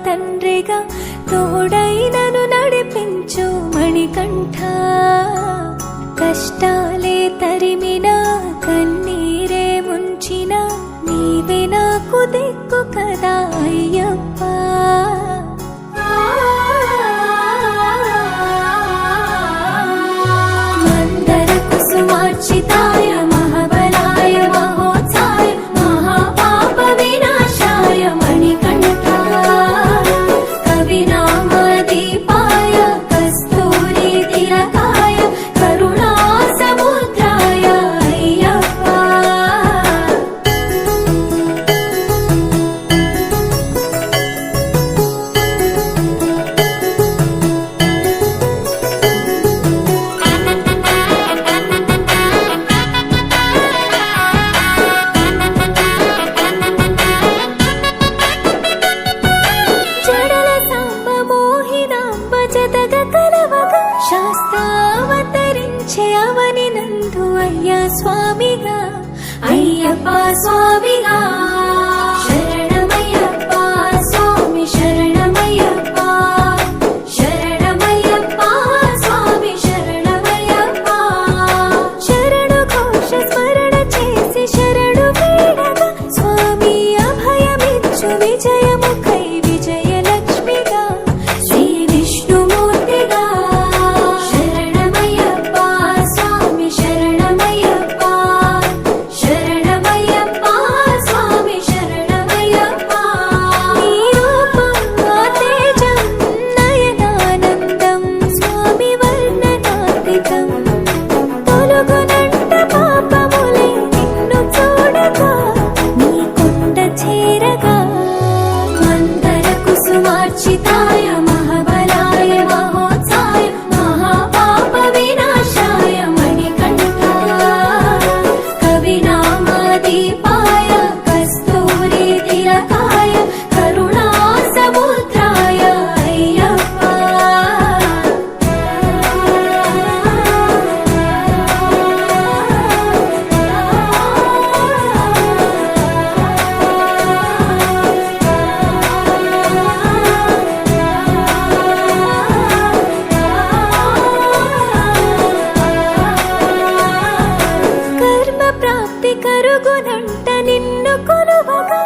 తండ్రిగా తోడైనను నడిపించు మణికంఠ. కష్టాలే తరిమినా కన్నీరే ముంచినా నీవే నాకు దిక్కు కదా అయ్యప్ప. మందర కుసుమార్చితాయ మహాబలాయ మహోత్సాయ మహాపాప వినాశాయ మణికంఠ. కవినామ దీపాయ కస్తూరి తిలకాయ కరుణా సముద్రాయ అయ్యప్ప. జడల సాంబ మోహినాంబ జతగ కలవగ శాస్త్రావతరించే అవని నందు అయ్యా స్వామిగా అయ్యప్ప స్వామిగా. శరణమయ్యప్ప స్వామి శరణమయ్యప్ప. శరణమయ్యప్ప స్వామి శరణమయ్యప్ప. శరణు ఘోష స్మరణ చేసి శరణు వేడగా స్వామి అభయమిచ్చు విజయముఖై విజయలక్ష్మిగా శ్రీ విష్ణుమూర్తిగా. శరణమయ్యప్ప స్వామి శరణమయ్యప్ప. శరణమయ్యప్ప స్వామి శరణమయ్యప్ప. నీ రూపం తేజం నయనానందం స్వామి వర్ణనాతీతం. తొలగునంట పాపములే నిన్ను చూడగా నీ కొండ చేరగా. మందర కుసుమార్చితాయ మహాబలాయ మహోత్సాయ మహాపాప వినాశాయ మణికంఠ. కవినామ దీపాయ కస్తూరి తిలకాయ కరుణా సముద్రాయ అయ్యప్ప. కర్మ ప్రాప్తి కరుగునంట నిన్ను కొలువగా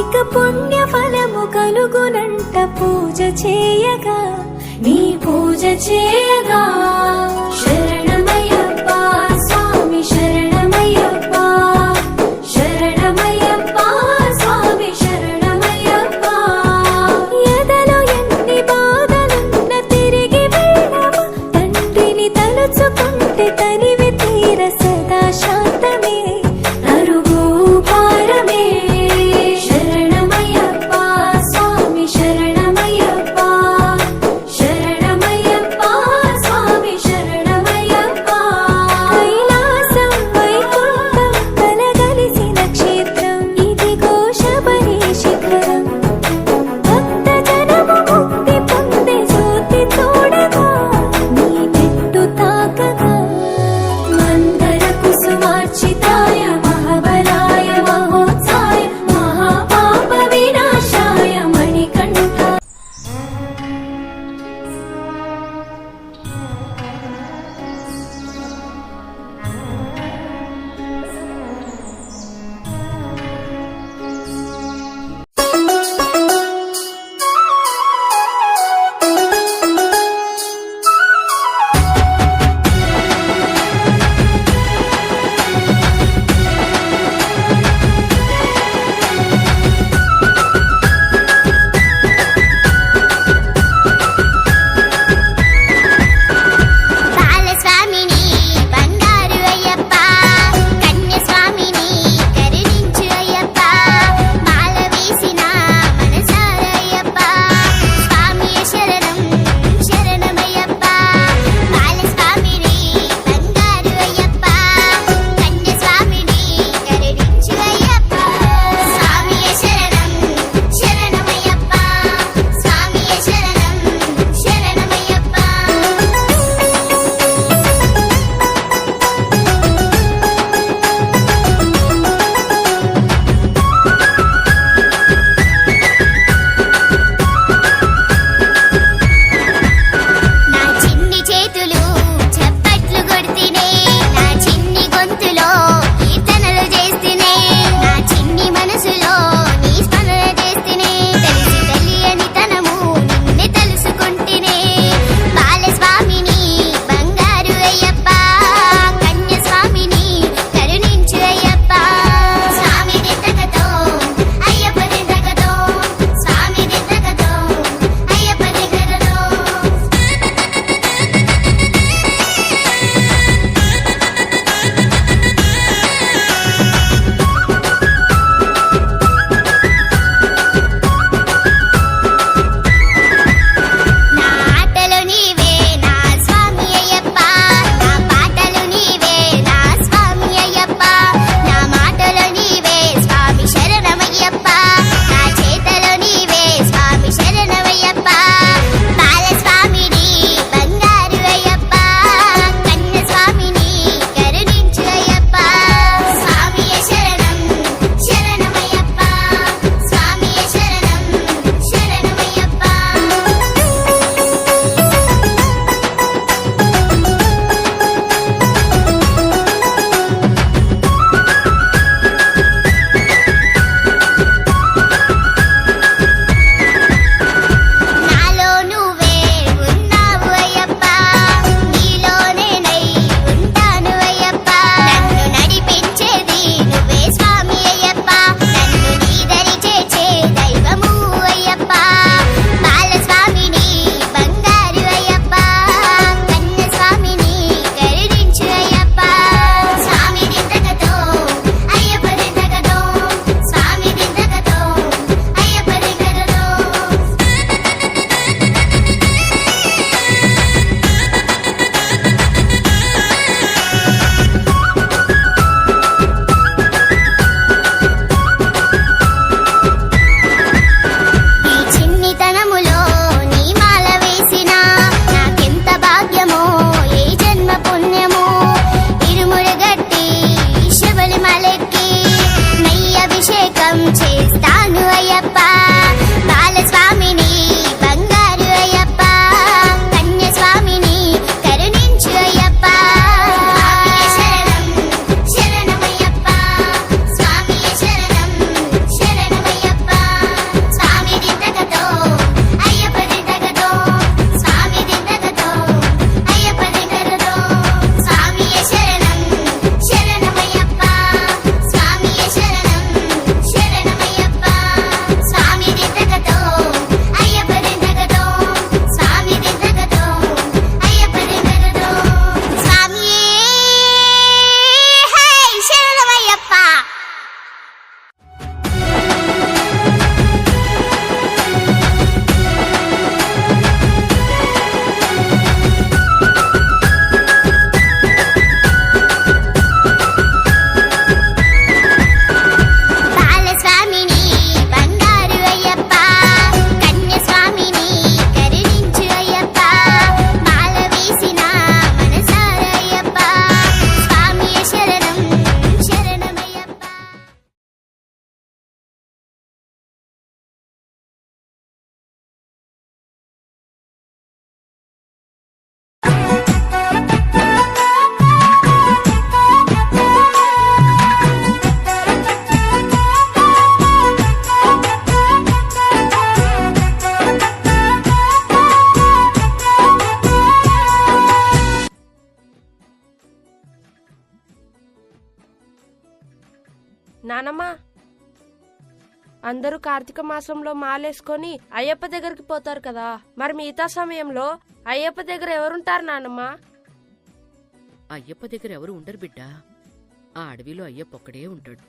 ఇక పుణ్య ఫలము కలుగునంట పూజ చేయగా నీ పూజ చేయగా. శరణమయ్యప్ప స్వామి శరణమయ్యప్ప. శరణమయ్యప్ప స్వామి శరణమయ్యప్ప. ఎదలో ఎన్ని బాధలున్న తిరిగి వెళ్ళవా తండ్రిని తలుచుకుంటే తనివి తీర సదా శాంతమే అరుగు భారమే. శరణమయ్యప్ప స్వామి శరణమయ్యప్ప. శరణమయ్యప్ప స్వామి శరణమయ్యప్ప. కైలాసం నానమ్మ, అందరూ కార్తీక మాసంలో మాలేసుకొని అయ్యప్ప దగ్గరికి పోతారు కదా, మరి మిగతా సమయంలో అయ్యప్ప దగ్గర ఎవరుంటారు నానమ్మ? అయ్యప్ప దగ్గర ఎవరు ఉండరు బిడ్డ. ఆ అడవిలో అయ్యప్ప ఒక్కడే ఉంటాడు.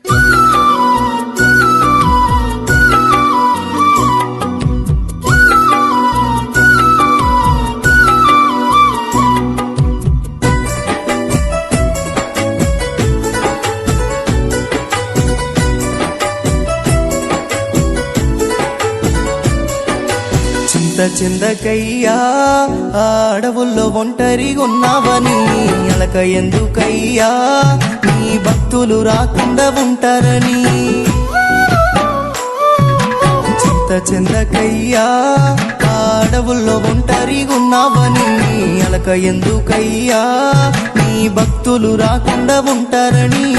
చిందకయ్యా ఆ అడవుల్లో ఒంటరిగున్నావని అలక ఎందుకయ్యా నీ భక్తులు రాకుండా ఉంటారని. చిందకయ్యా ఆ అడవుల్లో ఒంటరిగున్నావని అలక ఎందుకయ్యా నీ భక్తులు రాకుండా ఉంటారని.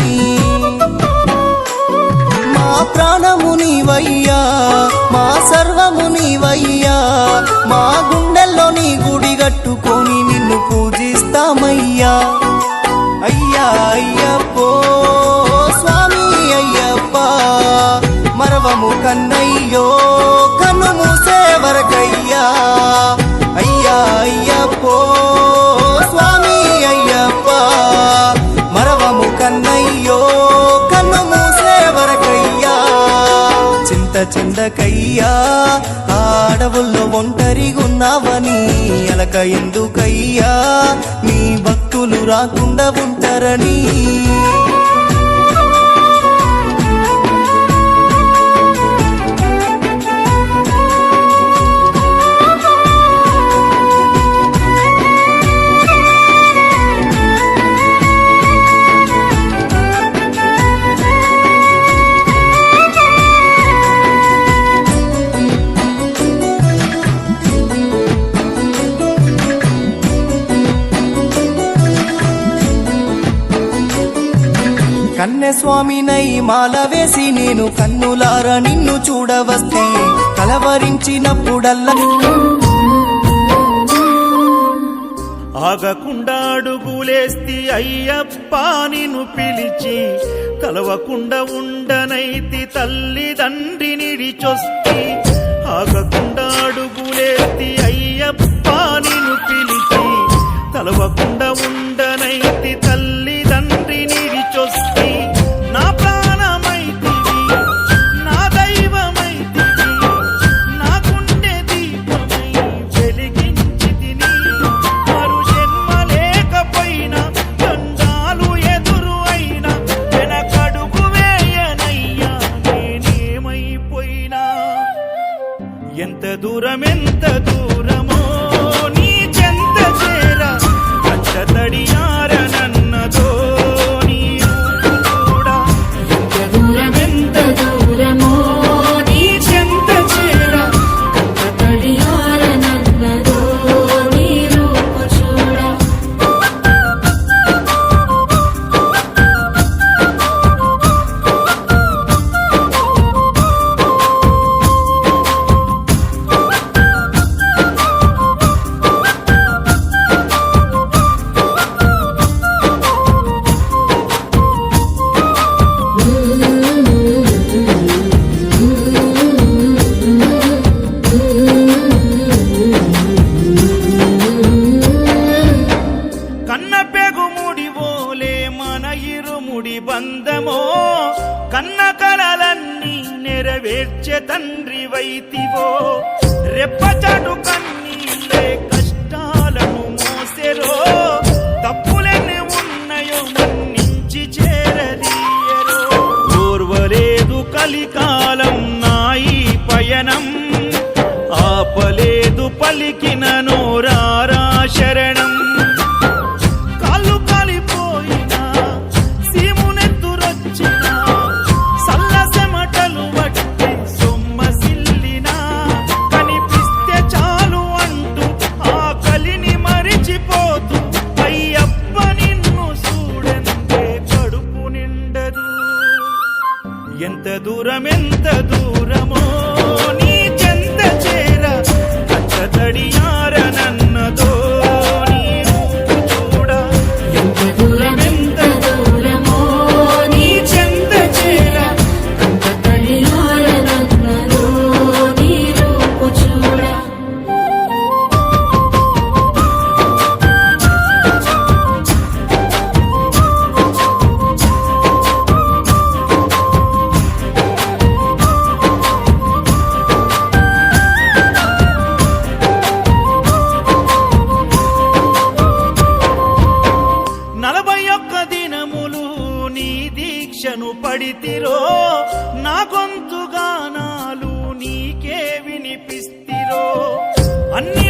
మా ప్రాణము నీవయ్యా, మా సర్వము నీవయ్యా, మా గుండెల్లో నీ గుడి కట్టుకొని నిన్ను పూజిస్తామయ్యా. అయ్యా అయ్యప్పో స్వామి అయ్యప్ప, మరవము కన్నయ్యో కన్ను మూసే వరకయ్యా. అయ్యా అయ్యప్పో స్వామి అయ్యప్ప, మరవము కన్నయ్యో కన్ను మూసే వరకయ్యా. చిందకయ్యా ఆ అడవుల్లో ఒంటరిగున్నావని అలక ఎందుకయ్యా నీ భక్తులు రాకుండా ఉంటారని. కన్యస్వామినై మాల వేసి నేను కన్నులార నిన్ను చూడవస్తే కలవరించినప్పుడల్లా ఆగకుండా అడుగులేస్తి అయ్యప్ప నిన్ను పిలిచి, కలవకుండా ఉండనైతి తల్లిదండ్రి నిడిచొస్తి. ఆగకుండా అడుగులేస్తి అయ్యప్ప నిన్ను పిలిచి, కలవకుండా ఉండనైతి తల్లిదండ్రి నిడిచొస్తి. నా ప్రాణమైతివి, నా దైవమైతివి, నా గుండె దీపమై వెలిగించితిని. మరు జన్మ లేకపోయినా దండాలు ఎదురు అయినా వెనకడుగు వేయనయ్యా నేనేమైపోయినా. ఎంత దూరమో నీ చెంత చేరా కంట తడియారనన్నదో నీ కూడా. ఎంత దూరమో నీ చెంత చేరా కంట తడియారనన్నదో నీ రూపు చూడ. కన్న పెగుముడి ఓలే మన ఇరుముడి బంధమో, కన్న కలలన్నీ నెరవేర్చే తండ్రి వైతివో. రెప్పచాటు కన్నీళ్ళే కష్టాలను మోసెరో, తప్పులెన్ని ఉన్నాయో మన్నించి చేరదీయరో. ఓర్వలేదు కలికాలం నాయి పయనం, ఆపలేదు పలికిన నోరారా శరణం. కాళ్ళు కాలిపోయినా సీమునెత్తురొచ్చినా, సల్ల చెమటలు వట్టి సొమ్మసిల్లినా, కనిపిస్తే చాలు అంటూ ఆకలిని మరిచిపోతూ అయ్యప్ప నిన్ను చూడంతే కడుపు నిండదు. ఎంత దూరమో నీ చెంత చేర కంట తడియా అన్ని